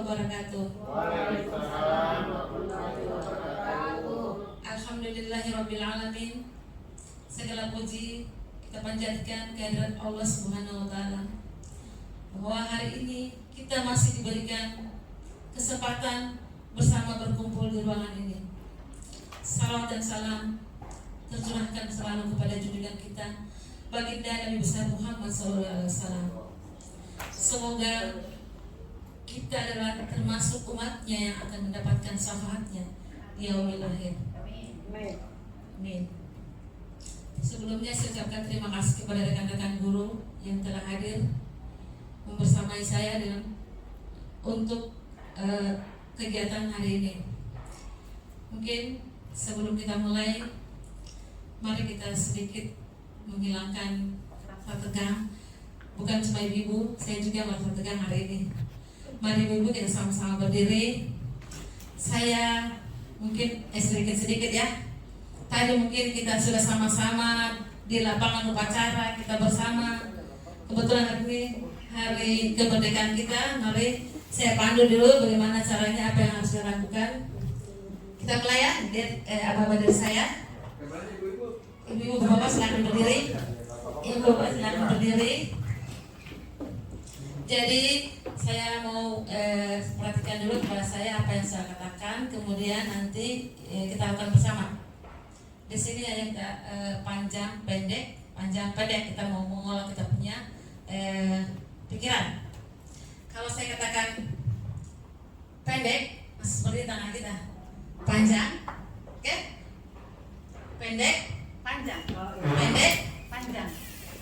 wabarakatuh. Waalaikumsalam warahmatullahi wabarakatuh. Alhamdulillahirabbil alamin. Segala puji kita panjatkan kehadirat Allah Subhanahu wa taala. Bahwa hari ini kita masih diberikan kesempatan bersama berkumpul di ruangan ini. Salawat dan salam tercurahkan selalu kepada junjungan kita baginda Nabi besar Muhammad SAW. Semoga kita adalah termasuk umatnya yang akan mendapatkan syafaatnya di yaumil akhir. Amin. Sebelumnya saya ucapkan terima kasih kepada rekan-rekan guru yang telah hadir membersamai saya untuk kegiatan hari ini. Mungkin sebelum kita mulai, mari kita sedikit menghilangkan rasa tegang. Bukan cuma ibu, saya juga merasa tegang hari ini. Mari ibu kita sama-sama berdiri. Saya mungkin sedikit ya. Tadi mungkin kita sudah sama-sama di lapangan upacara, kita bersama. Kebetulan hari ini hari kemerdekaan kita. Mari saya pandu dulu bagaimana caranya, apa yang harus dilakukan. Kita mulai ya, abah dari saya. Ibu-ibu, bapak silakan berdiri. Ibu-bapak silakan berdiri. Jadi saya mau perhatikan dulu kepada saya apa yang saya katakan, kemudian nanti kita lakukan bersama. Di sini ada kita panjang pendek kita mau mengolah kita punya pikiran. Kalau saya katakan pendek, masih seperti tangan kita. Panjang, oke? Pendek, panjang. Pendek, panjang.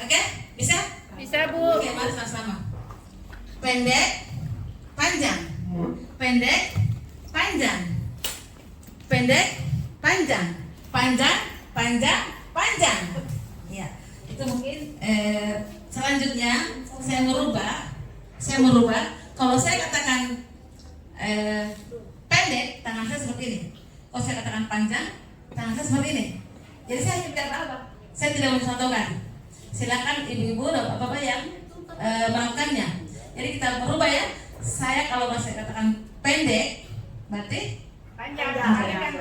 Oke? Bisa? Bisa, Bu. Oke, mari sama-sama. Pendek, panjang. Pendek, panjang. Pendek, panjang. Panjang, panjang, panjang. Ya, itu mungkin selanjutnya saya merubah. Kalau saya katakan pendek, tangan saya seperti ini. Kalau saya katakan panjang, tangan saya seperti ini. Jadi saya tidak apa-apa. Saya tidak mencontohkan. Silakan ibu-ibu dan bapak-bapak yang melakukannya. Jadi kita merubah ya. Saya kalau saya katakan pendek, berarti Panjang.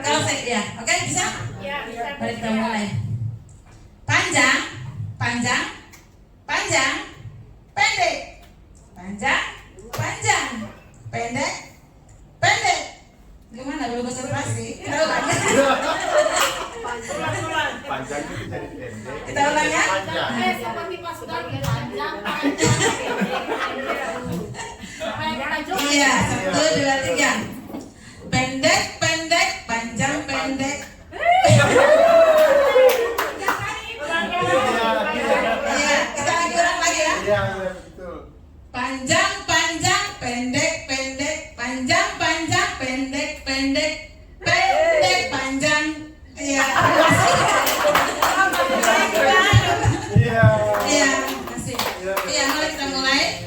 kalau saya ya, oke, bisa? Ya, bisa. Mari kita mulai. Panjang, panjang, panjang, pendek. Panjang, panjang, pendek, pendek. Gimana belum bahasa basi? Kita ulang. Panjang itu jadi pendek. Kita ulang ya. Seperti pasukan ya, panjang. Iya, 1, 2, 3. Pendek, pendek, panjang, pendek. Iya, kita lagi ulang lagi ya. Iya, betul. Panjang, panjang, pendek, pendek, panjang, panjang, pendek, pendek, pendek, panjang. Iya. Iya. Iya, kasih. Iya, mari kita mulai.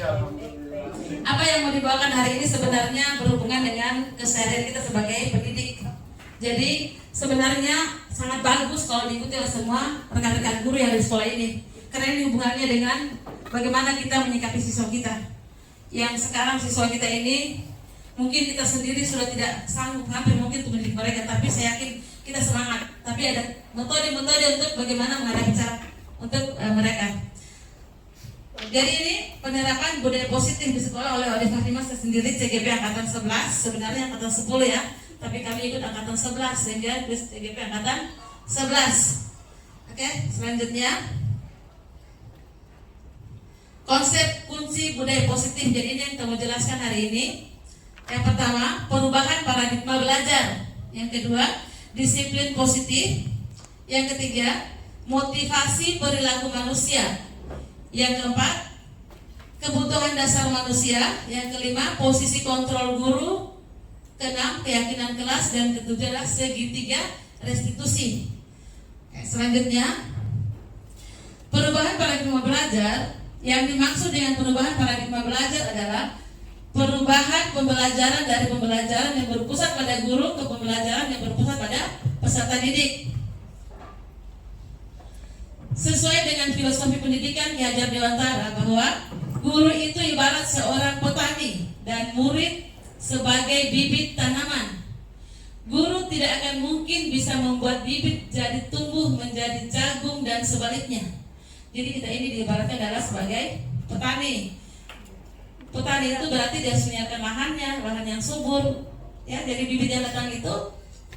Apa yang mau dibawakan hari ini sebenarnya berhubungan dengan keseharian kita sebagai pendidik. Jadi sebenarnya sangat bagus kalau diikuti oleh semua rekan-rekan guru yang ada di sekolah ini. Karena ini hubungannya dengan bagaimana kita menyikapi siswa kita. Yang sekarang siswa kita ini mungkin kita sendiri sudah tidak sanggup hampir mungkin untuk mendidik mereka, tapi saya yakin kita semangat. Tapi ada metode-metode untuk bagaimana menghadapi cara untuk mereka. Jadi ini penerapan budaya positif di sekolah oleh Odi Fahrimah sendiri CGP Angkatan 11, sebenarnya Angkatan 10 ya, tapi kami ikut Angkatan 11 sehingga CGP Angkatan 11. Oke, selanjutnya konsep kunci budaya positif. Jadi ini yang kita mau jelaskan hari ini. Yang pertama, perubahan paradigma belajar. Yang kedua, disiplin positif. Yang ketiga, motivasi perilaku manusia. Yang keempat, kebutuhan dasar manusia. Yang kelima, posisi kontrol guru. Keenam, keyakinan kelas. Dan ketujuh adalah segitiga restitusi. Selanjutnya, perubahan paradigma belajar. Yang dimaksud dengan perubahan paradigma belajar adalah perubahan pembelajaran dari pembelajaran yang berpusat pada guru ke pembelajaran yang berpusat pada peserta didik. Sesuai dengan filosofi pendidikan Ki Hajar Dewantara bahwa guru itu ibarat seorang petani dan murid sebagai bibit tanaman. Guru tidak akan mungkin bisa membuat bibit jadi tumbuh menjadi jagung dan sebaliknya. Jadi kita ini diibaratkan adalah sebagai petani. Petani itu berarti dia harus menyiapkan lahannya, lahan yang subur. Ya, jadi bibit yang datang itu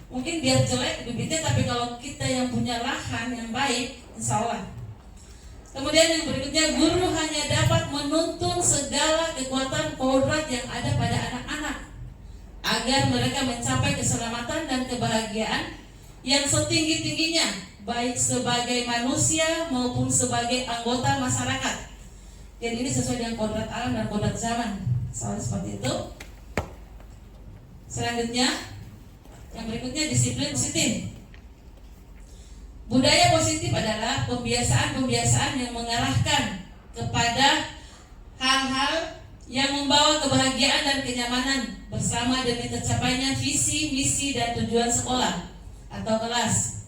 mungkin biar jelek bibitnya, tapi kalau kita yang punya lahan yang baik, insya Allah. Kemudian yang berikutnya, guru hanya dapat menuntun segala kekuatan kodrat yang ada pada anak-anak agar mereka mencapai keselamatan dan kebahagiaan yang setinggi-tingginya, baik sebagai manusia maupun sebagai anggota masyarakat. Jadi ini sesuai dengan kodrat alam dan kodrat zaman. Soalnya seperti itu. Selanjutnya, yang berikutnya disiplin positif. Budaya positif adalah pembiasaan-pembiasaan yang mengarahkan kepada hal-hal yang membawa kebahagiaan dan kenyamanan bersama demi tercapainya visi, misi, dan tujuan sekolah atau kelas.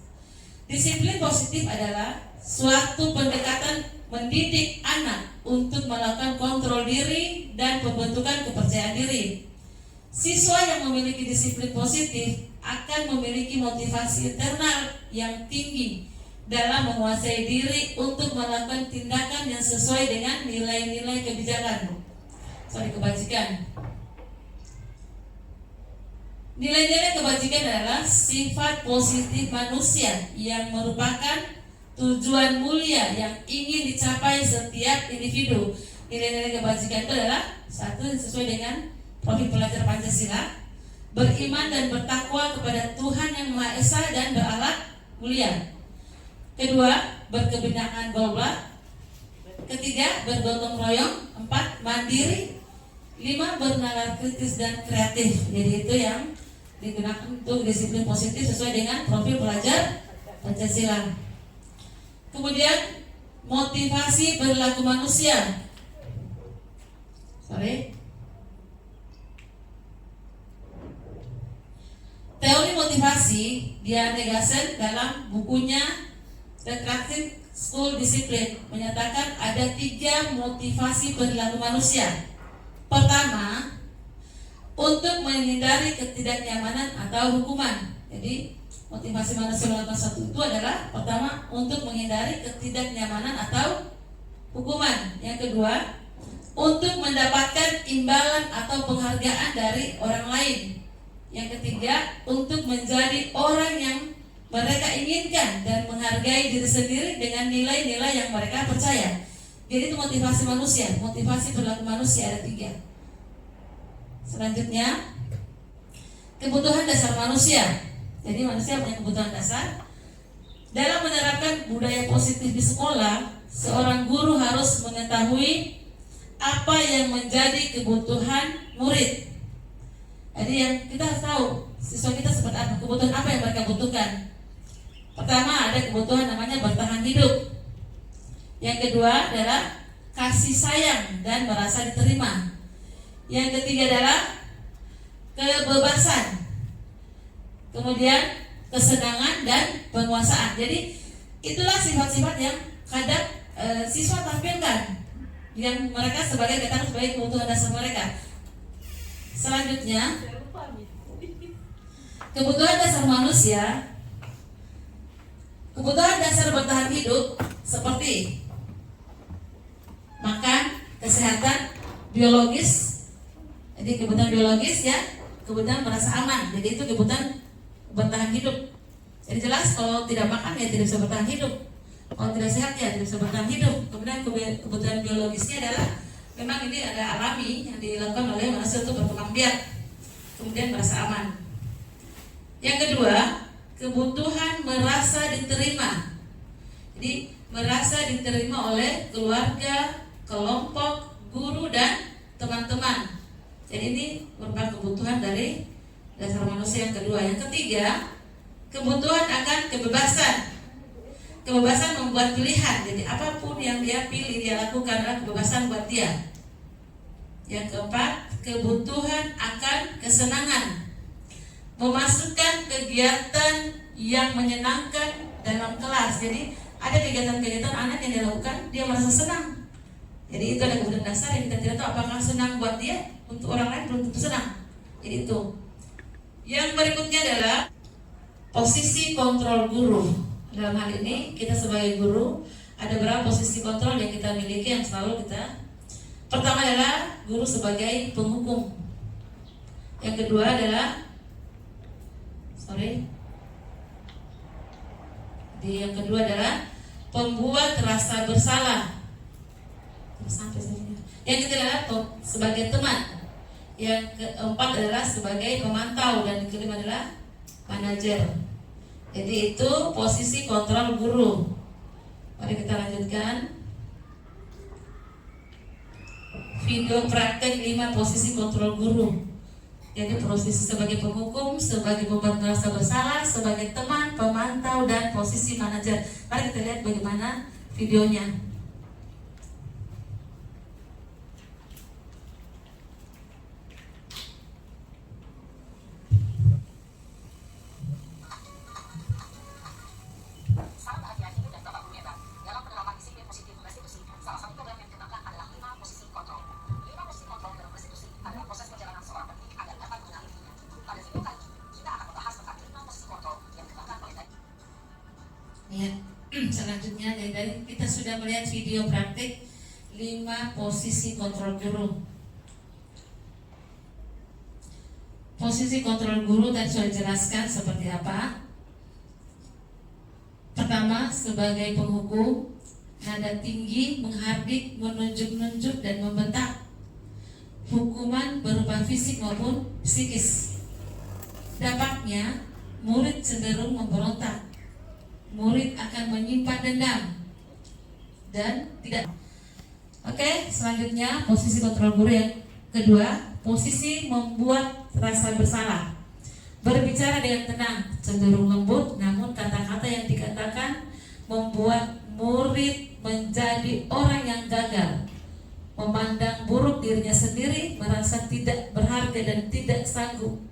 Disiplin positif adalah suatu pendekatan mendidik anak untuk melakukan kontrol diri dan pembentukan kepercayaan diri. Siswa yang memiliki disiplin positif akan memiliki motivasi internal yang tinggi dalam menguasai diri untuk melakukan tindakan yang sesuai dengan nilai-nilai kebajikan. Nilai-nilai kebajikan adalah sifat positif manusia yang merupakan tujuan mulia yang ingin dicapai setiap individu. Nilai-nilai kebajikan itu adalah satu, sesuai dengan profil pelajar Pancasila, beriman dan bertakwa kepada Tuhan Yang Maha Esa dan berakhlak mulia. Kedua, berkebenangan gaulah. Ketiga, bergotong royong. 4, mandiri. 5, bernalar kritis dan kreatif. Jadi itu yang digunakan untuk disiplin positif sesuai dengan profil pelajar Pancasila. Kemudian, motivasi perilaku manusia. Teori motivasi dia Negasen dalam bukunya Retracted School Discipline menyatakan ada 3 motivasi perilaku manusia. Pertama, untuk menghindari ketidaknyamanan atau hukuman. Jadi motivasi manusia melakukan satu itu adalah pertama, untuk menghindari ketidaknyamanan atau hukuman. Yang kedua, untuk mendapatkan imbalan atau penghargaan dari orang lain. Yang ketiga, untuk menjadi orang yang mereka inginkan dan menghargai diri sendiri dengan nilai-nilai yang mereka percaya. Jadi itu motivasi manusia, motivasi perilaku manusia ada 3. Selanjutnya, kebutuhan dasar manusia. Jadi manusia punya kebutuhan dasar. Dalam menerapkan budaya positif di sekolah, seorang guru harus mengetahui apa yang menjadi kebutuhan murid. Jadi yang kita harus tahu siswa kita seperti apa, kebutuhan apa yang mereka butuhkan. Pertama, ada kebutuhan namanya bertahan hidup. Yang kedua adalah kasih sayang dan merasa diterima. Yang ketiga adalah kebebasan. Kemudian kesenangan dan penguasaan. Jadi itulah sifat-sifat yang kadang siswa tampilkan, yang mereka sebagai kebutuhan dasar mereka. Selanjutnya, kebutuhan dasar manusia, kebutuhan dasar bertahan hidup seperti makan, kesehatan, biologis. Jadi kebutuhan biologis ya, kebutuhan merasa aman. Jadi itu kebutuhan bertahan hidup. Jadi jelas kalau tidak makan ya tidak bisa bertahan hidup. Kalau tidak sehat ya tidak bisa bertahan hidup. Kemudian kebutuhan biologisnya adalah memang ini ada alami yang dilakukan oleh manusia untuk berkembang biak. Kemudian merasa aman. Yang kedua, kebutuhan merasa diterima. Jadi merasa diterima oleh keluarga, kelompok, guru dan teman-teman. Jadi ini merupakan kebutuhan dari dasar manusia yang kedua. Yang ketiga, kebutuhan akan kebebasan. Kebebasan membuat pilihan. Jadi apapun yang dia pilih, dia lakukan adalah kebebasan buat dia. Yang keempat, kebutuhan akan kesenangan. Memasukkan kegiatan yang menyenangkan dalam kelas. Jadi ada kegiatan-kegiatan anak yang dilakukan, dia merasa senang. Jadi itu ada kebutuhan dasar yang kita tidak tahu apakah senang buat dia, untuk orang lain belum tentu senang. Jadi itu. Yang berikutnya adalah posisi kontrol guru. Dalam hal ini kita sebagai guru ada berapa posisi kontrol yang kita miliki yang selalu kita. Pertama adalah guru sebagai penghukum. Yang kedua adalah yang kedua adalah pembuat rasa bersalah. Yang ketiga adalah sebagai teman. Yang keempat adalah sebagai pemantau, dan yang kelima adalah manajer. Jadi itu posisi kontrol guru. Mari kita lanjutkan. Video praktek 5 posisi kontrol guru. Jadi posisi sebagai penghukum, sebagai pembuat merasa bersalah, sebagai teman, pemantau, dan posisi manajer. Mari kita lihat bagaimana videonya. Ya, selanjutnya dari kita sudah melihat video praktik 5 posisi kontrol guru. Posisi kontrol guru tadi sudah dijelaskan seperti apa. Pertama, sebagai penghukum, nada tinggi, menghardik, menunjuk-nunjuk, dan membentak. Hukuman berupa fisik maupun psikis. Dampaknya, murid cenderung memberontak. Murid akan menyimpan dendam dan tidak. Oke, selanjutnya posisi kontrol guru yang kedua, posisi membuat rasa bersalah. Berbicara dengan tenang, cenderung lembut, namun kata-kata yang dikatakan membuat murid menjadi orang yang gagal, memandang buruk dirinya sendiri, merasa tidak berharga dan tidak sanggup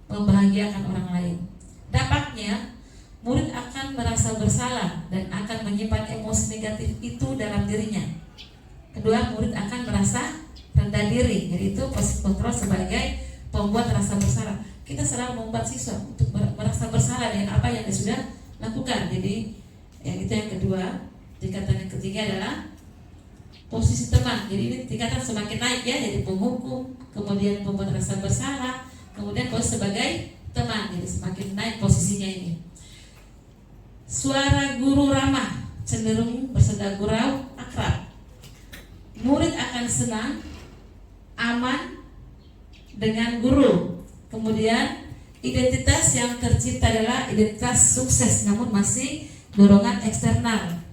membahagiakan orang lain. Dampaknya, murid akan merasa bersalah dan akan menyimpan emosi negatif itu dalam dirinya. Kedua, murid akan merasa rendah diri. Jadi itu posisi kontrol sebagai pembuat rasa bersalah. Kita selalu membuat siswa untuk merasa bersalah dengan apa yang dia sudah lakukan. Jadi yang itu yang kedua. Tingkatan yang ketiga adalah posisi teman. Jadi ini tingkatan semakin naik ya. Jadi penghukum, kemudian pembuat rasa bersalah, kemudian posisi sebagai teman. Jadi semakin naik posisinya ini. Suara guru ramah, cenderung bersenda gurau, akrab. Murid akan senang, aman dengan guru. Kemudian identitas yang tercipta adalah identitas sukses, namun masih dorongan eksternal.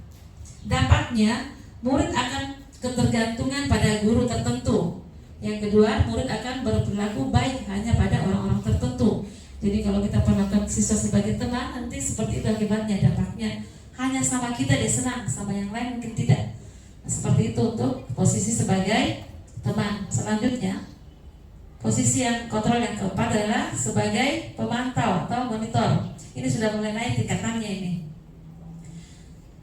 Dampaknya, murid akan ketergantungan pada guru tertentu. Yang kedua, murid akan berperilaku baik hanya pada orang-orang tertentu. Jadi kalau kita perlakukan siswa sebagai teman, nanti seperti itu akibatnya, dampaknya hanya sama kita dia senang, sama yang lain mungkin tidak. Nah, seperti itu untuk posisi sebagai teman. Selanjutnya, posisi yang kontrol yang keempat adalah sebagai pemantau atau monitor. Ini sudah mulai naik tingkatannya ini.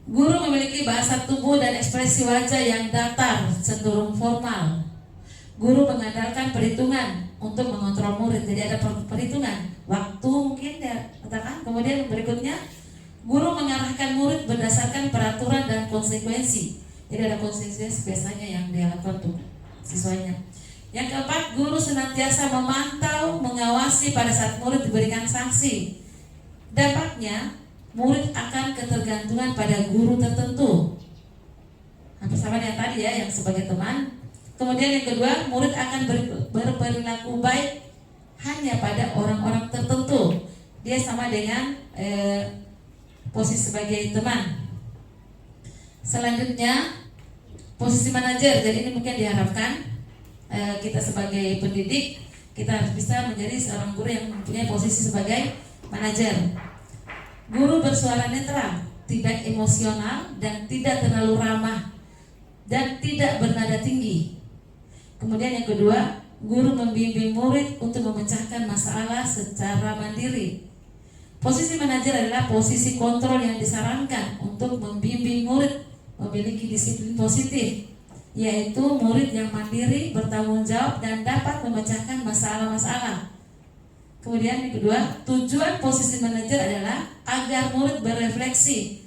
Guru memiliki bahasa tubuh dan ekspresi wajah yang datar, cenderung formal. Guru mengandalkan perhitungan untuk mengontrol murid. Jadi ada perhitungan waktu mungkin ya katakan. Kemudian berikutnya, guru mengarahkan murid berdasarkan peraturan dan konsekuensi. Jadi ada konsekuensi biasanya yang dia lakukan untuk siswanya. Yang keempat, guru senantiasa memantau, mengawasi pada saat murid diberikan sanksi. Dampaknya, murid akan ketergantungan pada guru tertentu. Hampir sama dengan tadi ya, yang sebagai teman. Kemudian yang kedua, murid akan berperilaku baik hanya pada orang-orang tertentu. Dia sama dengan posisi sebagai teman. Selanjutnya, posisi manajer. Jadi ini mungkin diharapkan kita sebagai pendidik, kita harus bisa menjadi seorang guru yang mempunyai posisi sebagai manajer. Guru bersuara netral, tidak emosional dan tidak terlalu ramah dan tidak bernada tinggi. Kemudian yang kedua, guru membimbing murid untuk memecahkan masalah secara mandiri. Posisi manajer adalah posisi kontrol yang disarankan untuk membimbing murid memiliki disiplin positif, yaitu murid yang mandiri, bertanggung jawab, dan dapat memecahkan masalah-masalah. Kemudian yang kedua, tujuan posisi manajer adalah agar murid berefleksi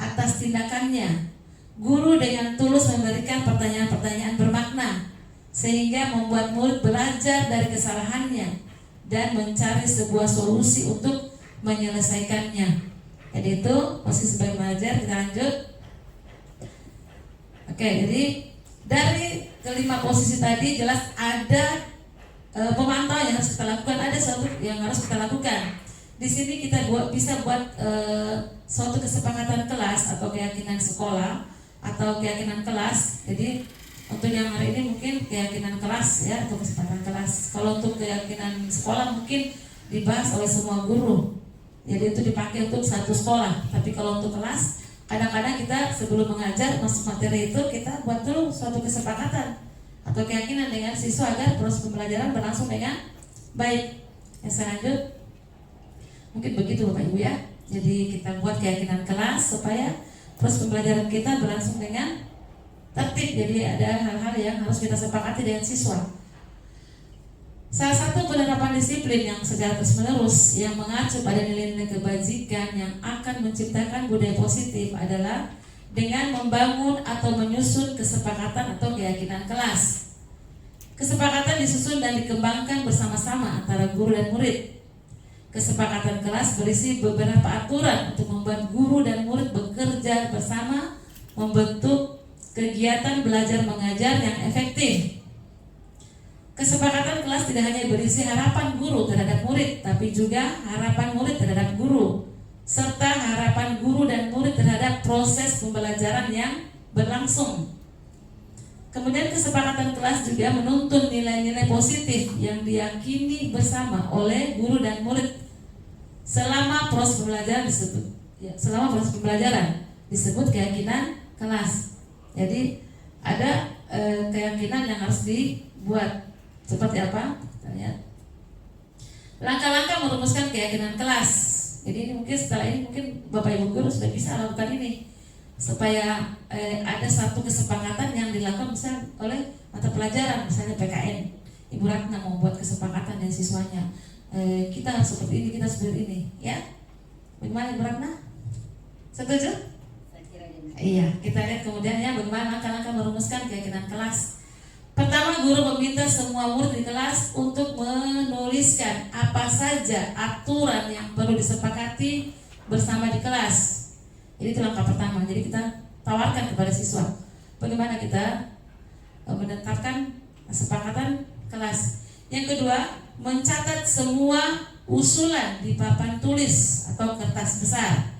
atas tindakannya. Guru dengan tulus memberikan pertanyaan-pertanyaan bermakna, sehingga membuat murid belajar dari kesalahannya dan mencari sebuah solusi untuk menyelesaikannya. Jadi itu posisi sebagai manajer. Kita lanjut. Oke, jadi dari kelima posisi tadi jelas ada pemantauan yang harus kita lakukan, ada sesuatu yang harus kita lakukan. Di sini kita bisa buat suatu kesepakatan kelas atau keyakinan sekolah atau keyakinan kelas. Jadi untuk yang hari ini mungkin keyakinan kelas ya, atau kesepakatan kelas. Kalau untuk keyakinan sekolah mungkin dibahas oleh semua guru. Jadi itu dipakai untuk satu sekolah. Tapi kalau untuk kelas, kadang-kadang kita sebelum mengajar masuk materi itu kita buat dulu suatu kesepakatan atau keyakinan dengan siswa agar proses pembelajaran berlangsung dengan baik. Yang selanjutnya mungkin begitu Bapak Ibu ya. Jadi kita buat keyakinan kelas supaya proses pembelajaran kita berlangsung dengan tertib. Jadi ada hal-hal yang harus kita sepakati dengan siswa. Salah satu penerapan disiplin yang secara terus-menerus yang mengacu pada nilai-nilai kebajikan yang akan menciptakan budaya positif adalah dengan membangun atau menyusun kesepakatan atau keyakinan kelas. Kesepakatan disusun dan dikembangkan bersama-sama antara guru dan murid. Kesepakatan kelas berisi beberapa aturan untuk membuat guru dan murid bekerja bersama membentuk kegiatan belajar mengajar yang efektif. Kesepakatan kelas tidak hanya berisi harapan guru terhadap murid, tapi juga harapan murid terhadap guru, serta harapan guru dan murid terhadap proses pembelajaran yang berlangsung. Kemudian kesepakatan kelas juga menuntun nilai-nilai positif yang diyakini bersama oleh guru dan murid selama proses pembelajaran disebut keyakinan kelas. Jadi ada keyakinan yang harus dibuat. Seperti apa? Kita lihat. Langkah-langkah merumuskan keyakinan kelas. Jadi ini mungkin setelah ini mungkin Bapak Ibu guru sudah bisa lakukan ini supaya ada satu kesepakatan yang dilakukan misalnya oleh mata pelajaran, misalnya PKN. Ibu Ratna mau buat kesepakatan dengan siswanya. Kita harus seperti ini, kita seperti ini, ya. Bagaimana Ibu Ratna? Setuju? Iya, kita lihat kemudian ya bagaimana langkah-langkah merumuskan keyakinan kelas. Pertama, guru meminta semua murid di kelas untuk menuliskan apa saja aturan yang perlu disepakati bersama di kelas. Jadi itu langkah pertama. Jadi kita tawarkan kepada siswa bagaimana kita menetapkan kesepakatan kelas. Yang kedua, mencatat semua usulan di papan tulis atau kertas besar.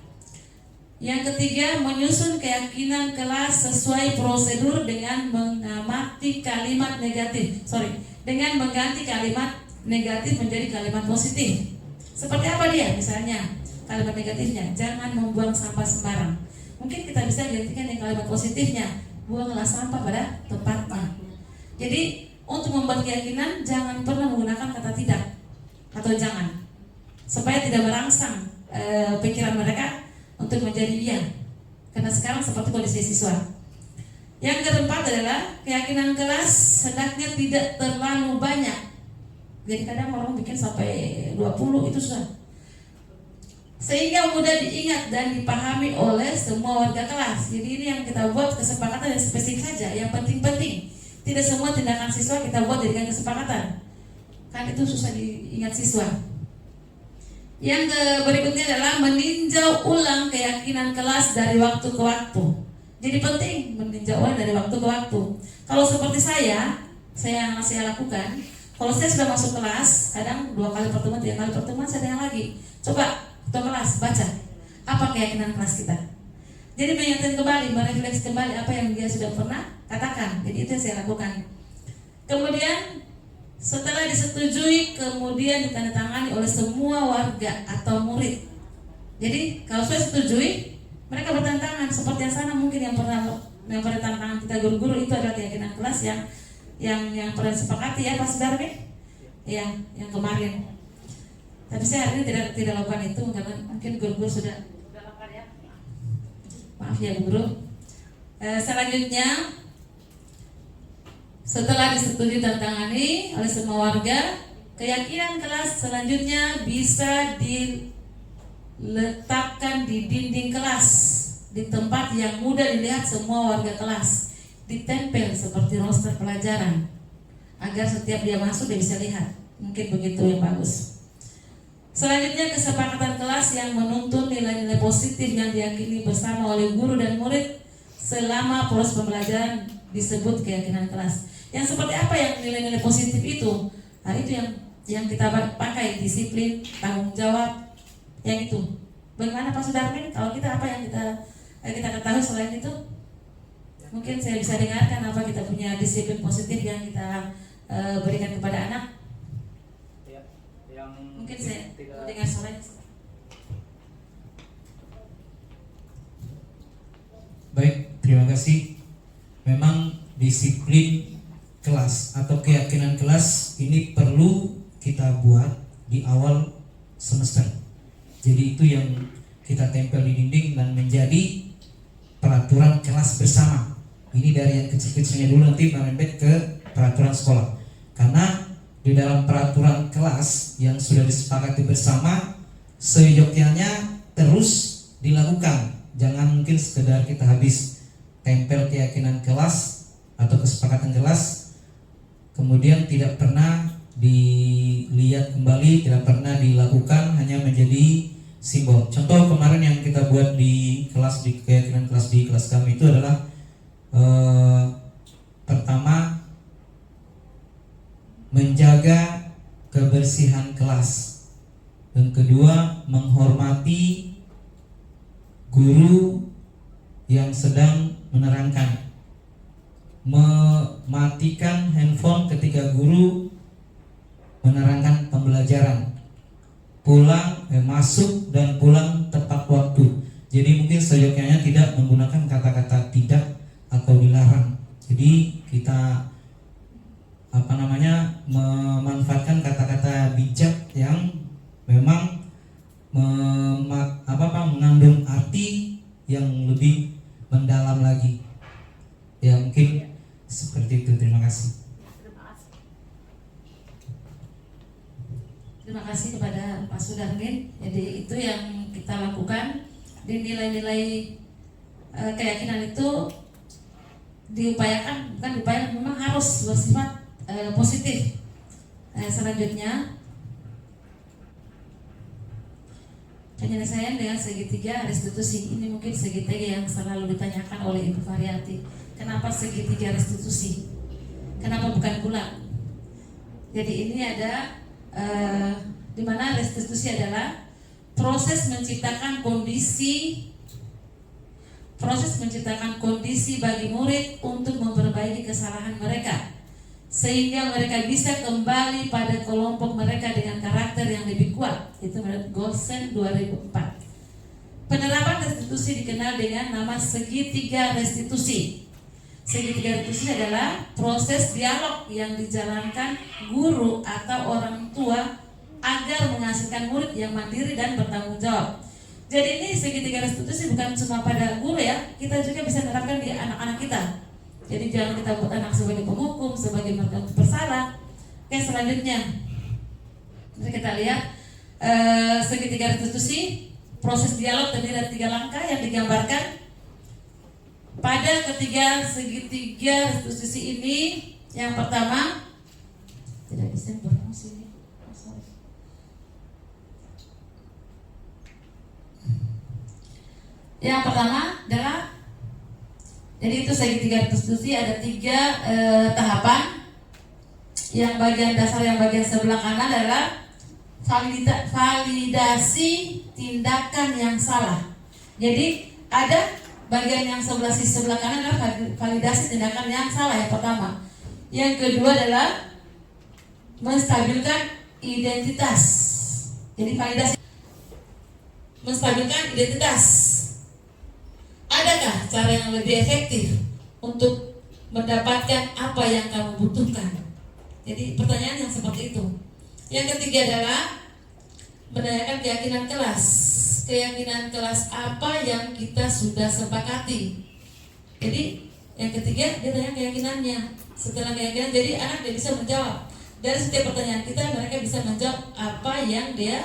Yang ketiga, menyusun keyakinan kelas sesuai prosedur dengan mengamati kalimat negatif. Dengan mengganti kalimat negatif menjadi kalimat positif. Seperti apa dia? Misalnya, kalimat negatifnya, jangan membuang sampah sembarang. Mungkin kita bisa gantikan dengan kalimat positifnya, buanglah sampah pada tempatnya. Jadi, untuk membuat keyakinan, jangan pernah menggunakan kata tidak atau jangan, supaya tidak merangsang pikiran mereka untuk menjadi iya. Karena sekarang seperti kondisi siswa. Yang keempat adalah keyakinan kelas hendaknya tidak terlalu banyak. Jadi kadang orang bikin sampai 20 itu susah. Sehingga mudah diingat dan dipahami oleh semua warga kelas. Jadi ini yang kita buat kesepakatan yang spesifik saja, yang penting-penting. Tidak semua tindakan siswa kita buat jadikan kesepakatan. Kan itu susah diingat siswa. Yang berikutnya adalah meninjau ulang keyakinan kelas dari waktu ke waktu. Jadi penting meninjau ulang dari waktu ke waktu. Kalau seperti saya yang saya lakukan, kalau saya sudah masuk kelas, kadang 2 kali pertemuan, 3 kali pertemuan, saya tanya lagi, coba ketua kelas baca apa keyakinan kelas kita. Jadi mengingatkan kembali, merefleksi kembali apa yang dia sudah pernah katakan. Jadi itu yang saya lakukan. Kemudian setelah disetujui, kemudian ditandatangani oleh semua warga atau murid. Jadi kalau sudah setujui, mereka bertantangan. Seperti yang sana mungkin yang pernah tantangan kita guru-guru itu adalah keyakinan kelas yang pernah disepakati ya Pak Sudarmi, ya yang kemarin. Tapi saya hari ini tidak lakukan itu karena mungkin guru-guru sudah lakukan ya. Maaf ya guru. Selanjutnya Setelah disetujui dan tangani oleh semua warga, keyakinan kelas selanjutnya bisa diletakkan di dinding kelas, di tempat yang mudah dilihat semua warga kelas, ditempel seperti roster pelajaran, agar setiap dia masuk dia bisa lihat. Mungkin begitu yang bagus. Selanjutnya, kesepakatan kelas yang menuntun nilai-nilai positif yang diyakini bersama oleh guru dan murid selama proses pembelajaran disebut keyakinan kelas. Yang seperti apa yang nilai-nilai positif itu? Nah, itu yang kita pakai, disiplin, tanggung jawab, yang itu. Bagaimana Pak Sudarmin? Kalau kita apa yang kita ketahui selain itu? Mungkin saya bisa dengarkan apa kita punya disiplin positif yang kita berikan kepada anak. Mungkin saya dengar soalnya. Baik, terima kasih. Memang disiplin kelas atau keyakinan kelas ini perlu kita buat di awal semester. Jadi itu yang kita tempel di dinding dan menjadi peraturan kelas bersama. Ini dari yang kecil-kecilnya dulu, nanti merembet ke peraturan sekolah. Karena di dalam peraturan kelas yang sudah disepakati bersama, seyogyanya terus dilakukan. Jangan mungkin sekedar kita habis tempel keyakinan kelas atau kesepakatan kelas, kemudian tidak pernah dilihat kembali, tidak pernah dilakukan, hanya menjadi simbol. Contoh kemarin yang kita buat di kelas, di keyakinan kelas di kelas kami itu adalah pertama, menjaga kebersihan kelas. Yang kedua, menghormati guru yang sedang menerangkan. Mematikan handphone ketika guru menerangkan pembelajaran. Masuk dan pulang tepat waktu. Jadi mungkin seyogyanya tidak menggunakan kata-kata tidak atau dilarang. Jadi kita memanfaatkan kata-kata bijak yang memang mengandung arti yang lebih mendalam lagi. Ya mungkin seperti itu. Terima kasih. Terima kasih kepada Pak Sudarmin. Jadi itu yang kita lakukan di nilai-nilai keyakinan itu diupayakan, bukan diupayakan, memang harus bersifat positif. Selanjutnya, penyelesaian dengan segitiga restitusi. Ini mungkin segitiga yang selalu ditanyakan oleh Ibu Variati. Kenapa segitiga restitusi? Kenapa bukan bulat? Jadi ini ada di mana restitusi adalah proses menciptakan kondisi bagi murid untuk memperbaiki kesalahan mereka, sehingga mereka bisa kembali pada kelompok mereka dengan karakter yang lebih kuat. Itu menurut Gosen 2004. Penerapan restitusi dikenal dengan nama segitiga restitusi. Segitiga restitusi adalah proses dialog yang dijalankan guru atau orang tua agar menghasilkan murid yang mandiri dan bertanggung jawab. Jadi ini segitiga restitusi bukan cuma pada guru ya, kita juga bisa menerapkan di anak-anak kita. Jadi jangan kita buat anak sebagai penghukum, sebagai mereka bersalah. Oke, selanjutnya mari kita lihat segitiga restitusi. Proses dialog terdiri dari 3 langkah yang digambarkan pada ketiga segitiga restitusi ini. Yang pertama, tidak bisa berfungsi ini. Yang pertama adalah, jadi itu segitiga restitusi ada 3 tahapan. Yang bagian dasar, yang bagian sebelah kanan adalah validasi tindakan yang salah. Jadi ada bagian yang sebelah kanan adalah validasi tindakan yang salah yang pertama. Yang kedua adalah menstabilkan identitas. Jadi validasi menstabilkan identitas. Adakah cara yang lebih efektif untuk mendapatkan apa yang kamu butuhkan? Jadi pertanyaan yang seperti itu. Yang ketiga adalah menanyakan keyakinan kelas. Keyakinan kelas apa yang kita sudah sepakati? Jadi Yang ketiga, dia tanya keyakinannya. Setelah keyakinan, jadi anak dia bisa menjawab. Dari setiap pertanyaan kita, mereka bisa menjawab apa yang dia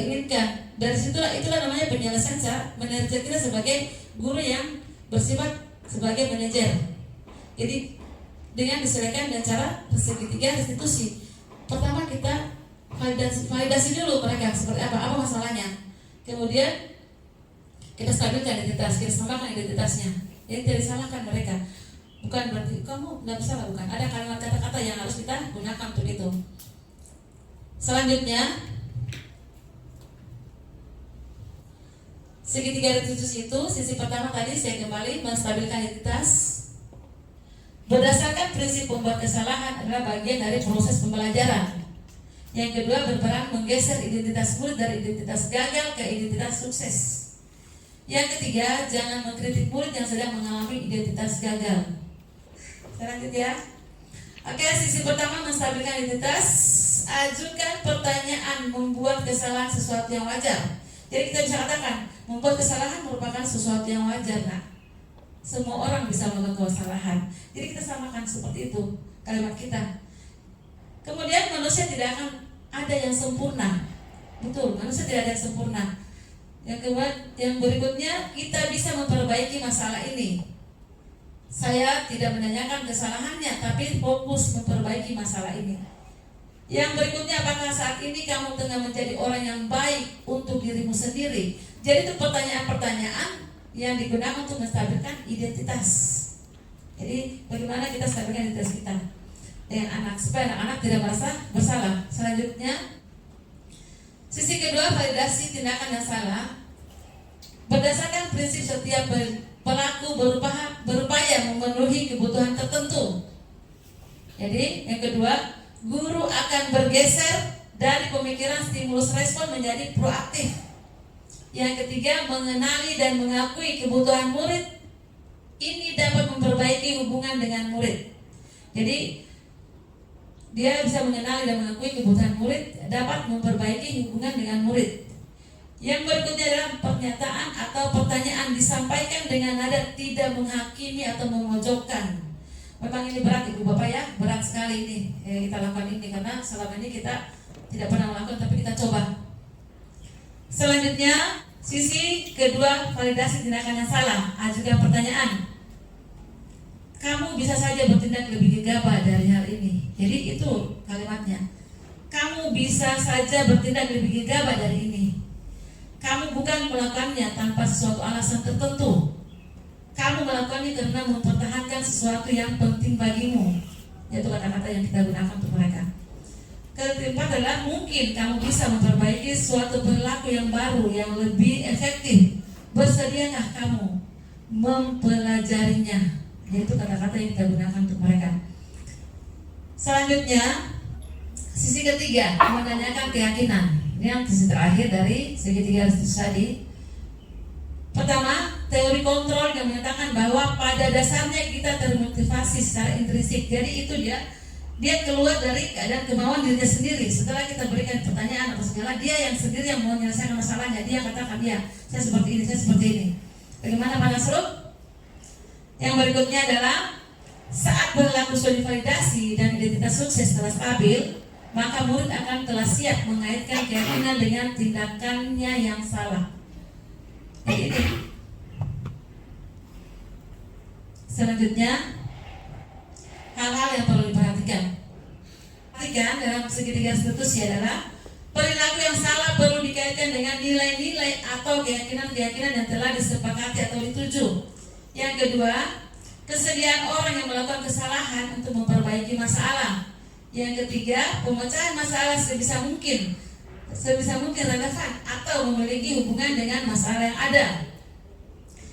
inginkan. Dari situlah, itulah namanya penyelesaian cara manajer kita sebagai guru yang bersifat sebagai manajer. Jadi dengan diselesaikan dengan cara segitiga restitusi. Pertama kita validasi dulu mereka seperti apa masalahnya. Kemudian kita stabilkan identitas, kita samakan identitasnya. Jadi tidak disalahkan mereka. Bukan berarti kamu tidak bersalah, bukan. Ada kalimat kata-kata yang harus kita gunakan untuk itu. Selanjutnya, segitiga restitusi itu, sisi pertama tadi saya kembali menstabilkan identitas. Berdasarkan prinsip pembuat kesalahan adalah bagian dari proses pembelajaran. Yang kedua, berperan menggeser identitas murid dari identitas gagal ke identitas sukses. Yang ketiga, jangan mengkritik murid yang sedang mengalami identitas gagal. Saya lanjut ya. Oke, sisi pertama menstabilkan identitas. Ajukan pertanyaan membuat kesalahan sesuatu yang wajar. Jadi kita bisa katakan membuat kesalahan merupakan sesuatu yang wajar. Nah, semua orang bisa melakukan kesalahan. Jadi kita samakan seperti itu kalimat kita. Kemudian manusia tidak akan ada yang sempurna. Betul, manusia tidak ada yang sempurna. Yang berikutnya, kita bisa memperbaiki masalah ini. Saya tidak menanyakan kesalahannya, tapi fokus memperbaiki masalah ini. Yang berikutnya, apakah saat ini kamu tengah menjadi orang yang baik untuk dirimu sendiri? Jadi itu pertanyaan-pertanyaan yang digunakan untuk menstabilkan identitas. Jadi bagaimana kita stabilkan identitas kita dengan anak supaya anak-anak tidak merasa bersalah. Selanjutnya, sisi kedua, validasi tindakan yang salah. Berdasarkan prinsip setiap pelaku berupaya memenuhi kebutuhan tertentu. Jadi yang kedua, guru akan bergeser dari pemikiran stimulus respon menjadi proaktif. Yang ketiga, mengenali dan mengakui kebutuhan murid. Ini dapat memperbaiki hubungan dengan murid. Jadi dia bisa mengenali dan mengakui kebutuhan murid, dapat memperbaiki hubungan dengan murid. Yang berikutnya adalah pernyataan atau pertanyaan disampaikan dengan nada tidak menghakimi atau memojokkan. Memang ini berat Ibu Bapak ya, berat sekali ini kita lakukan ini karena selama ini kita tidak pernah melakukan, tapi kita coba. Selanjutnya, sisi kedua, validasi tindakan yang salah. Ajukan pertanyaan. Kamu bisa saja bertindak lebih gegabah dari hal ini. Jadi itu kalimatnya. Kamu bisa saja bertindak lebih gegabah dari ini. Kamu bukan melakukannya tanpa sesuatu alasan tertentu. Kamu melakukannya karena mempertahankan sesuatu yang penting bagimu. Itu kata-kata yang kita gunakan untuk mereka. Keempat adalah mungkin kamu bisa memperbaiki suatu perilaku yang baru yang lebih efektif. Bersediakah kamu mempelajarinya? Yaitu kata-kata yang kita gunakan untuk mereka. Selanjutnya, sisi ketiga, menanyakan keyakinan. Ini yang sisi terakhir dari segitiga restitusi tadi. Pertama, teori kontrol yang menyatakan bahwa pada dasarnya kita termotivasi secara intrinsik. Jadi itu dia keluar dari keadaan kemauan dirinya sendiri. Setelah kita berikan pertanyaan atau segala, dia yang sendiri yang mau menyelesaikan masalahnya. Dia katakan, ya, saya seperti ini, saya seperti ini. Bagaimana Pak Nasrul? Yang berikutnya adalah saat berlaku studi validasi dan identitas sukses telah stabil, maka murid akan telah siap mengaitkan keyakinan dengan tindakannya yang salah. Ini. Selanjutnya, hal-hal yang perlu diperhatikan. Perhatikan dalam segitiga restitusi adalah perilaku yang salah perlu dikaitkan dengan nilai-nilai atau keyakinan-keyakinan yang telah disepakati atau dituju. Yang kedua, kesediaan orang yang melakukan kesalahan untuk memperbaiki masalah. Yang ketiga, pemecahan masalah sebisa mungkin relevan atau memiliki hubungan dengan masalah yang ada.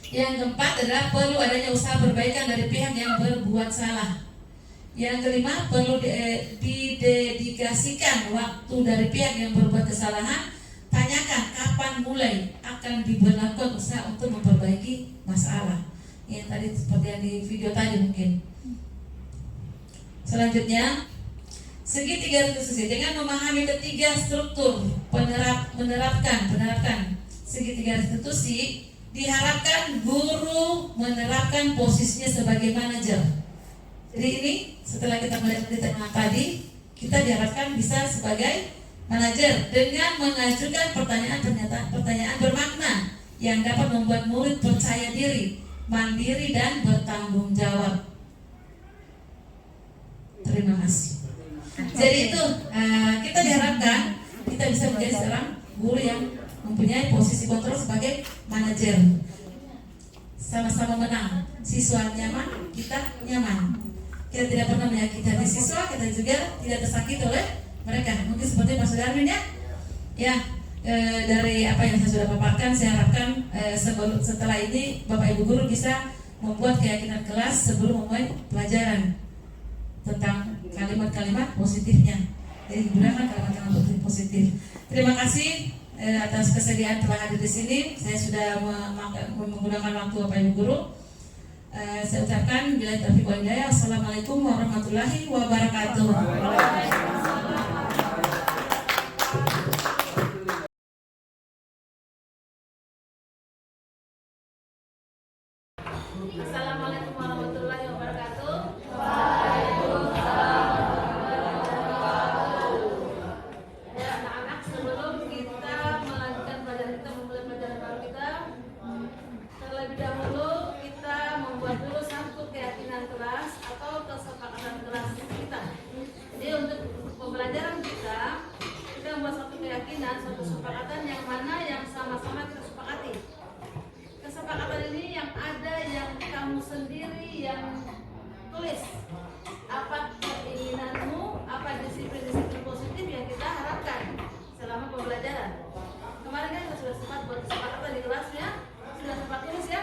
Yang keempat adalah perlu adanya usaha perbaikan dari pihak yang berbuat salah. Yang kelima, perlu didedikasikan waktu dari pihak yang berbuat kesalahan. Tanyakan kapan mulai akan diberlakukan usaha untuk memperbaiki masalah. Yang tadi seperti yang di video tadi mungkin. Selanjutnya, segitiga restitusi dengan memahami ketiga struktur menerapkan segitiga restitusi, diharapkan guru menerapkan posisinya sebagai manajer. Jadi ini setelah kita melihat tema tadi, kita diharapkan bisa sebagai manajer dengan mengajukan pertanyaan bermakna yang dapat membuat murid percaya diri, mandiri dan bertanggung jawab. Terima kasih. Jadi itu kita diharapkan kita bisa menjadi seorang guru yang mempunyai posisi kontrol sebagai manajer. Sama-sama menang. Siswa nyaman, kita nyaman. Kita tidak pernah menyakiti hati siswa, kita juga tidak tersakiti oleh mereka. Mungkin seperti Pak Sudarmin ya. Ya, dari apa yang saya sudah paparkan, saya harapkan setelah ini Bapak Ibu guru bisa membuat keyakinan kelas sebelum memulai pelajaran tentang kalimat-kalimat positifnya. Jadi gunakan kalimat-kalimat positif. Terima kasih atas kesediaan telah hadir di sini. Saya sudah menggunakan waktu Bapak Ibu guru. Saya ucapkan bila taufiq wal hidayah. Assalamualaikum warahmatullahi wabarakatuh. Assalamualaikum warahmatullahi wabarakatuh. Ya, anak-anak, sebelum kita melanjutkan pelajaran kita, memulai pelajaran baru kita, terlebih dahulu kita membuat dulu satu keyakinan kelas atau kesepakatan kelas kita. Jadi untuk pembelajaran kita membuat satu keyakinan, satu kesepakatan yang mana yang sama-sama kita sepakati. Kesepakatan ini yang ada yang kamu sendiri yang tulis apa keinginanmu, apa disiplin-disiplin positif yang kita harapkan selama pembelajaran. Kemarin kan kita sudah sempat buat kesepakatan di kelasnya, sudah sempat tulis ya?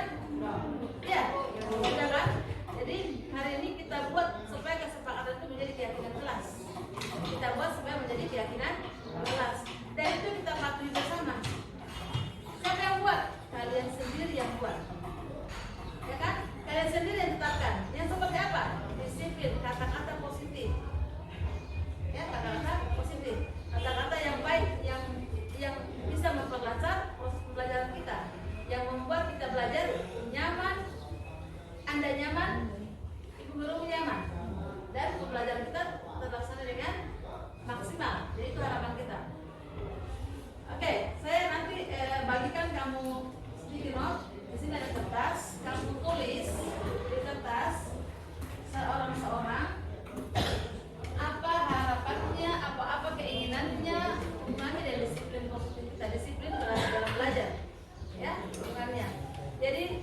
Ya, sudah kan? Jadi hari ini kita buat supaya kesepakatan itu menjadi keyakinan kelas. Kita buat supaya menjadi keyakinan kelas. Dan itu kita patuhi bersama. Siapa yang buat? Kalian sendiri yang buat, ya kan? Kalian sendiri yang tetapkan. Yang seperti apa? Disiplin, kata-kata positif, ya, kata-kata positif, kata-kata yang baik, yang bisa memperlancar proses pembelajaran kita, yang membuat kita belajar nyaman, Anda nyaman, Ibu guru nyaman, dan pembelajaran kita terlaksana dengan maksimal. Jadi itu harapan kita. Oke, saya nanti bagikan kamu sticky note. Di sini ada kertas. Kamu tulis di kertas seorang apa harapannya, apa keinginannya hubungannya dengan disiplin positif kita, disiplin dalam belajar, ya hubungannya. Jadi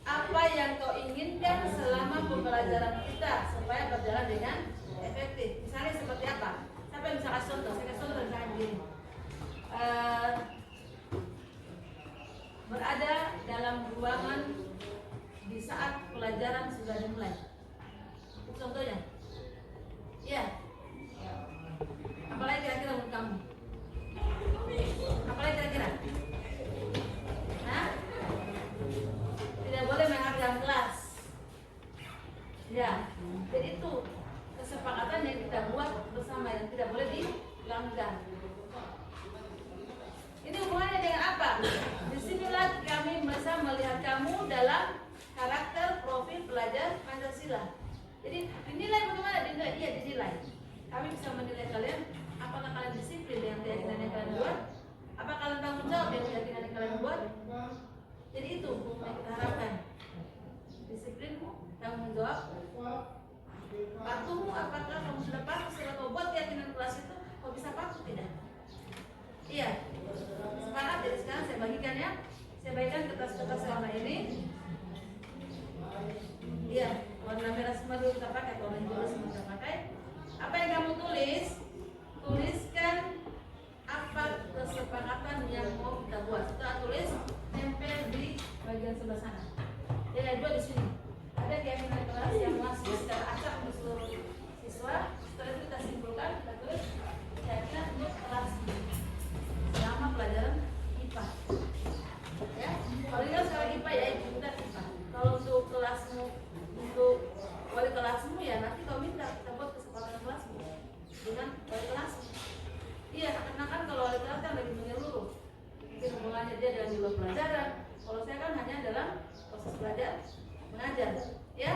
apa yang kau inginkan selama pembelajaran kita supaya berjalan dengan efektif. Misalnya seperti apa? Siapa yang bisa kasih contoh? Saya kasih contoh misalnya begini. Berada dalam ruangan di saat pelajaran sudah dimulai. Itu contohnya. Ya. Apalagi kira-kira menurut kamu? Apalagi kira-kira? Hah? Tidak boleh menghadap kelas. Ya. Jadi itu kesepakatan yang kita buat bersama yang tidak boleh dilanggar. Ini hubungannya dengan apa? Disinilah kami bisa melihat kamu dalam karakter profil pelajar Pancasila. Jadi dinilai bagaimana? Dinilai, iya dinilai. Kami bisa menilai kalian, apakah kalian disiplin dengan keyakinan yang kalian buat? Apa kalian tanggung jawab dengan keyakinan yang kalian buat? Jadi itu yang kita harapkan. Disiplinmu, tanggung jawab, patuhmu, apakah kamu sudah patuh setelah kau buat keyakinan kelas itu, kau bisa patuh tidak? Iya, sepakat. Jadi sekarang saya bagikan ya. Saya bagikan kertas-kertas warna ini. Iya, warna merah semua dulu kita pakai, warna hijau semua kita pakai. Apa yang kamu tulis? Tuliskan apa kesepakatan yang mau kita buat. Kita tulis, tempel di bagian sebelah sana. Ya, dua di sini. Ada keyakinan kelas yang masih secara acak untuk seluruh siswa. Setelah itu kita simpulkan, kita tulis keyakinan untuk kelas selama pelajaran IPA. Ya, kalau ini sekarang IPA ya itu kita IPA. Kalau untuk kelasmu, untuk wali kelasmu ya nanti kau minta di luar pelajaran. Kalau saya kan hanya dalam proses belajar mengajar, ya.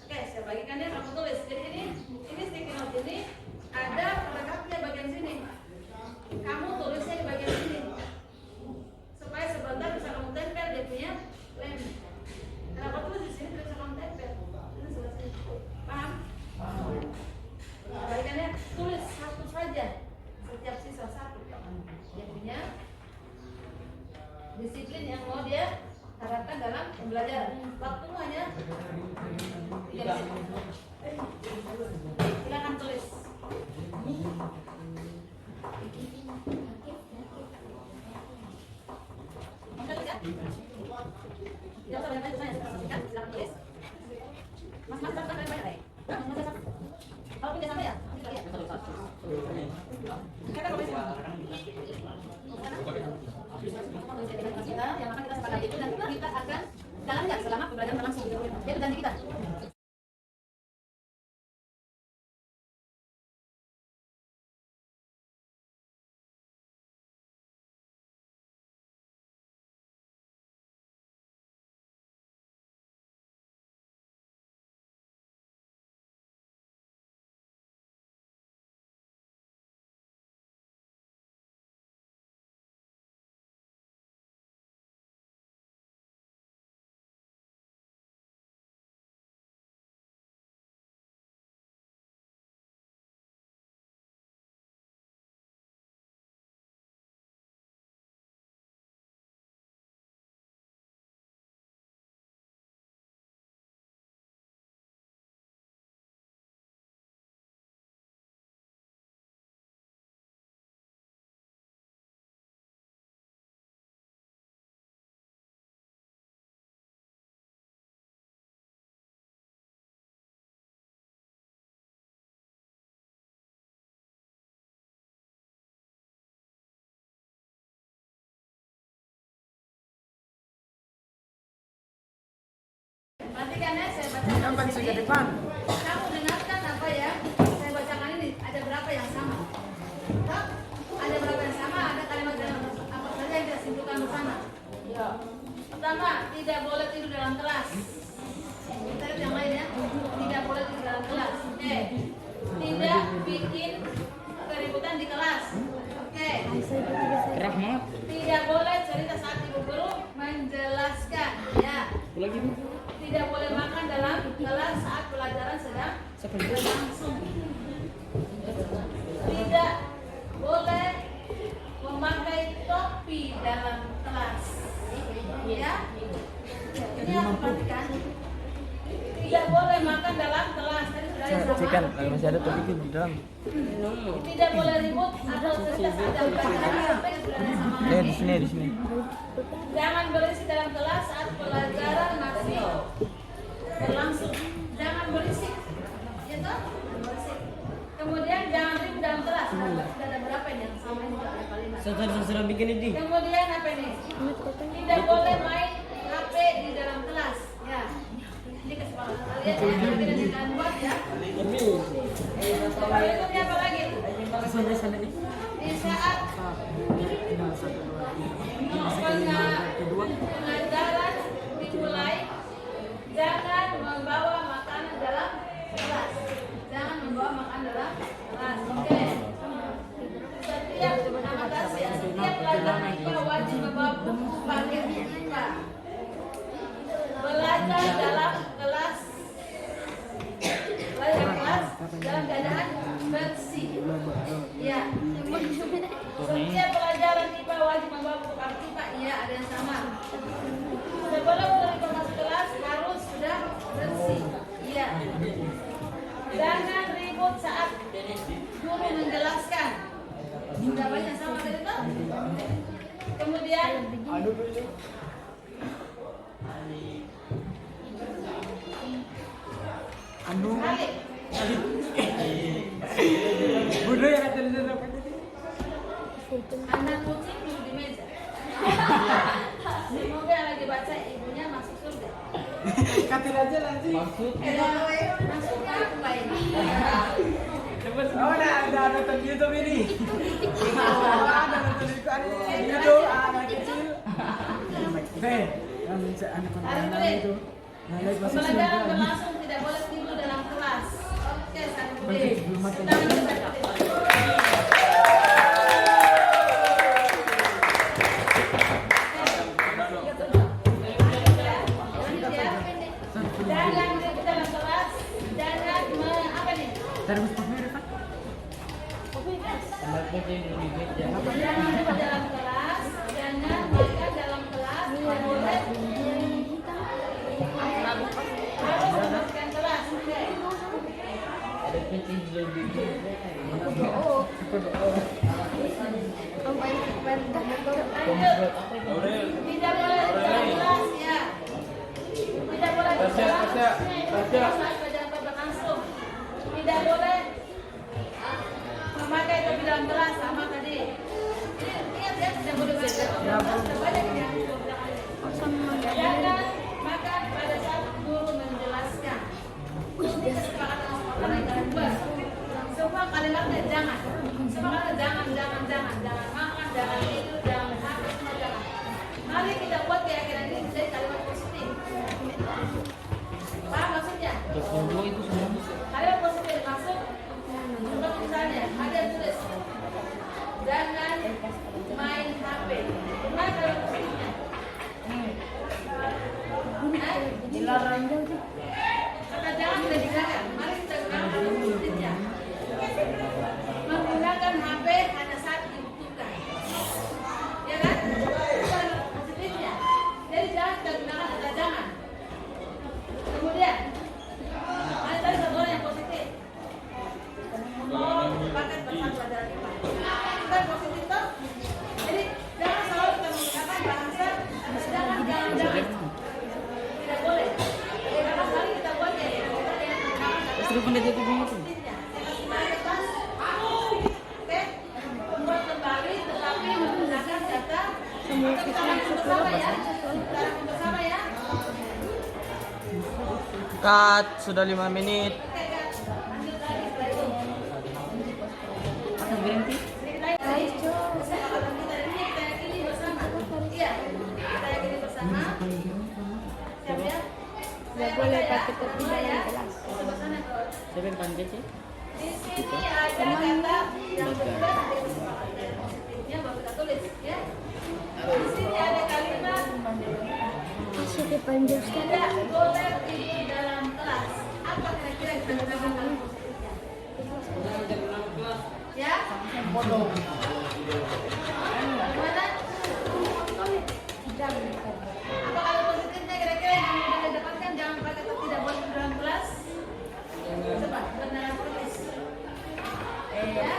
Oke, saya bagikan ya, kamu tulis. Jadi ini sticky note ini ada pelengkapnya bagian sini. Kamu tulisnya di bagian sini supaya sebentar bisa kamu tempel dia punya lem. Kenapa tulis di sini bisa kamu tempel? Ini selesai. Paham? Bagiannya tulis satu saja setiap sisa satu. Dia punya disiplin yang mau dia harapkan dalam pembelajaran. Waktu hanya 3 menit. Silakan tulis. Yang akan kita sepakati itu dan kita akan jalankan selama pembelajaran berlangsung. Jadi ganti kita. Perhatikan ya, saya bacakan di sini. Kamu dengarkan apa ya? Saya bacakan ini. Ada berapa yang sama? Ada berapa yang sama? Ada kalimat apa saja yang kita simpulkan bersama? Ya. Pertama, tidak boleh tidur dalam kelas. Kita lihat yang lain ya. Tidak boleh tidur dalam kelas. Oke. Tidak bikin keributan di kelas. Oke. Tidak boleh cerita saat ibu guru menjelaskan. Ya. Tidak boleh makan dalam kelas saat pelajaran sedang berlangsung. Tidak boleh memakai topi dalam kelas. Ya, ini yang perhatikan. Tidak boleh makan dalam kelas. Tadi sudah sama. Masih ada topi di dalam. Tidak boleh ribut atau cerita saat jam pelajaran. Di sini. Jangan berisik dalam kelas saat pelajaran masih berlangsung. Jangan berisik, ya toh? Jangan berisik. Kemudian jangan ribut dalam kelas. Sudah ada berapa ini yang sama ini ada kalimat. Sudah bikin ini. Kemudian apa ini? Tidak boleh main HP di dalam kelas. Ya. Ini kesepakatan kalian ya. Tidak dengan buat ya. Berikutnya apa lagi? Di saat pelajaran dimulai, jangan membawa makanan dalam kelas. Jangan membawa makanan dalam kelas. Oke. Setiap pelajaran IPA wajib membawa buku paket IPA. Belajar dalam kelas. Dalam keadaan bersih. Ya. Setiap pelajaran IPA wajib membawa buku kartu IPA. Iya, ada yang sama. Sebelum menerima masuk kelas harus sudah bersih. Iya. Jangan ribut saat guru menjelaskan. Sudah banyak sama tadi tuh. Kemudian balik. Bodoh ya kata dia apa tadi? Anak kucing duduk di meja. Semoga yang lagi baca ibunya masuk surga. Katin aja nanti. Maksudnya apa ini? Oh, ada nonton YouTube ini. Ada nonton YouTube, anak kecil. Oke, yang anak Tarik anak balik. itu. Nah, lihat masih Pembelajaran simpan. berlangsung tidak boleh tidur dalam kelas. Oke, tarik Berarti balik. belum mati. Tangan kita tarik balik. Jangan duduk dalam kelas, jangan apa nih? Terus pakai Pak. Jangan duduk dalam kelas, jangan makan dalam kelas, tidak boleh. Harus memasukkan kelas, oke? Tidak boleh dalam kelas ya. Tidak boleh saat pelajaran berlangsung. Tidak boleh memakai topi dalam kelas sama tadi. Ingat ya, tidak boleh banyak ya. Jangan makan pada saat guru menjelaskan. Ini kesepakatan sama yang kalian buat. Semua kalimatnya jangan. Semua kalimatnya jangan makan, jangan tidur, jangan berhenti, semua jangan. Mari kita buat keyakinan ini menjadi kalimat positif. Paham maksudnya? Kalimat positif maksud contoh misalnya ada yang tulis jangan main HP. Gimana kalimat positifnya? Dilarang. Kata jangan tidak dilarang. Mari kita gunakan kalimat positifnya. Menggunakan HP hanya saat dibutuhkan. Ya kan? Itu kalimat positifnya. Jadi jangan kita gunakan kata jangan. Kemudian ada tadi satu orang yang positif. Pakai pesan pelajaran IPA. Kita positif toh. Jadi jangan selalu kita menggunakan bahasa jangan. Tidak boleh. Jadi kakak sekali kita buat ya. Kita yang menggunakan kata Suruh pendeta itu begitu. positifnya. Oke. Buat kembali tetapi menggunakan kata kita lakukan bersama ya. Kita lakukan bersama ya. Cut, sudah 5 menit. Oke kan. Lanjut lagi setelah itu. Akan berhenti. Kesepakatan kita ini kita yakini bersama. Iya, kita yakini bersama. Siap ya? Saya boleh pakai topi dalam kelas. Coba sana kawan. Siapa yang panjat sih? Di sini ada kata yang berbeda dari kesepakatan. Positifnya baru kita tulis ya. Di sini ada kalimat tidak boleh tidur dalam kelas. Apa kira-kira yang kita gunakan dalam positifnya? Ya? Gimana? Apa kalau positifnya kira-kira yang kita dapatkan jangan pakai kata tidak boleh tidur dalam kelas? Coba benar tulis. Ya?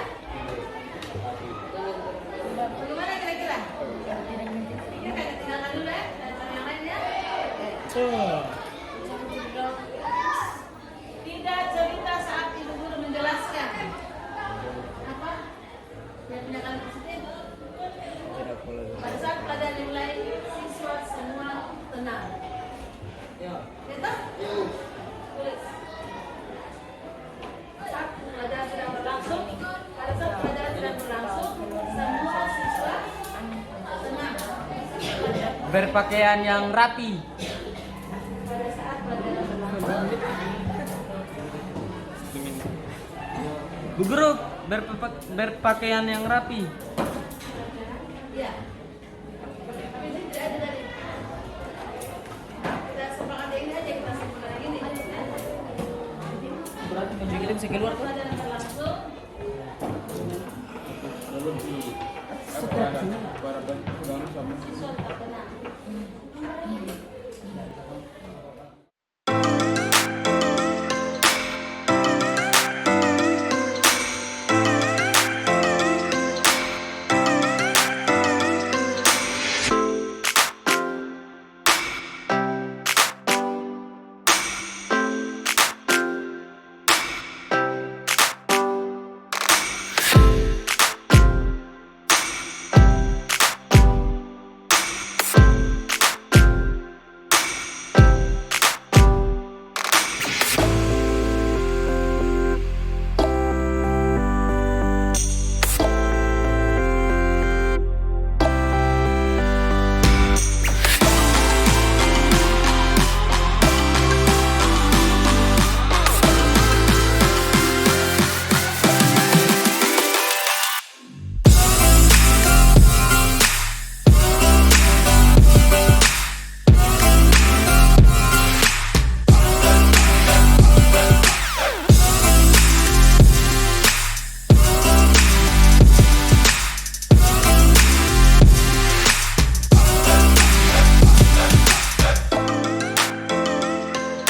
Bagaimana kira-kira? Ini kayak tinggalkan dulu ya, dan cari yang lain ya. Tidak cerita saat ibu guru menjelaskan. Apa? Yang punya kalimat positif. Pada saat pelajaran dimulai, siswa semua tenang. Gitu? Tulis. Saat pelajaran sedang berlangsung, pada saat pelajaran sedang berlangsung, semua siswa tenang. Berpakaian yang rapi. Pada saat pelajaran berlangsung, Bu Guru, berpakaian yang rapi. ya. Tapi ini tidak ada tadi. Kita sepakat yang ini aja kita simpulkan yang ini. Berarti kirim saya keluar tuh.